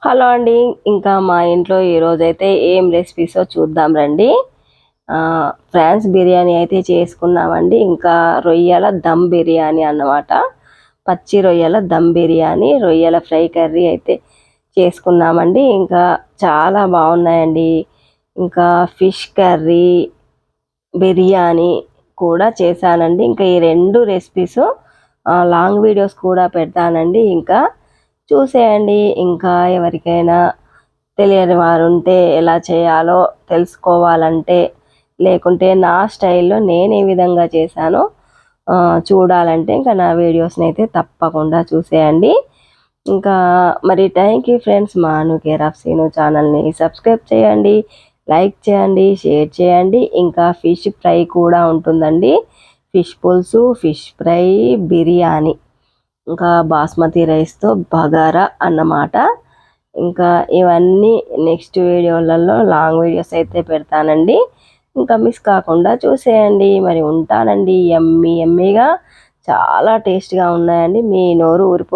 Hello అండి. ఇంకా మా ఇంట్లో ఈరోజైతే ఏం రెసిపీసో చూద్దాం రండి. ఫ్రాన్స్ బిర్యానీ అయితే చేసుకున్నామండి. ఇంకా రొయ్యల దమ్ బిర్యానీ అన్నమాట. పచ్చి రొయ్యల దమ్ బిర్యానీ, రొయ్యల ఫ్రై కర్రీ అయితే చేసుకున్నామండి. ఇంకా చాలా బాగున్నాయండి. ఇంకా ఫిష్ కర్రీ, బిర్యానీ కూడా చేశానండి. ఇంకా ఈ 2 రెసిపీస్ లాంగ్ వీడియోస్ కూడా పెడతానండి. ఇంకా చూసేయండి. ఇంకా ఎవరికైనా తెలియని వారు ఉంటే ఎలా చేయాలో తెలుసుకోవాలంటే, లేకుంటే నా స్టైల్లో నేను ఏ విధంగా చేశానో చూడాలంటే ఇంకా నా వీడియోస్ని అయితే తప్పకుండా చూసేయండి. ఇంకా మరి థ్యాంక్ యూ ఫ్రెండ్స్. మా అను కేర్ ఆఫ్ సీను ఛానల్ని సబ్స్క్రైబ్ చేయండి, లైక్ చేయండి, షేర్ చేయండి. ఇంకా ఫిష్ ఫ్రై కూడా ఉంటుందండి. ఫిష్ పులుసు, ఫిష్ ఫ్రై, బిర్యానీ, ఇంకా బాస్మతి రైస్తో బగారా అన్నమాట. ఇంకా ఇవన్నీ నెక్స్ట్ వీడియోలలో లాంగ్ వీడియోస్ అయితే పెడతానండి. ఇంకా మిస్ కాకుండా చూసేయండి. మరి ఉంటానండి. ఎమ్మీగా చాలా టేస్ట్గా ఉన్నాయండి. మీ నోరు ఊరిపో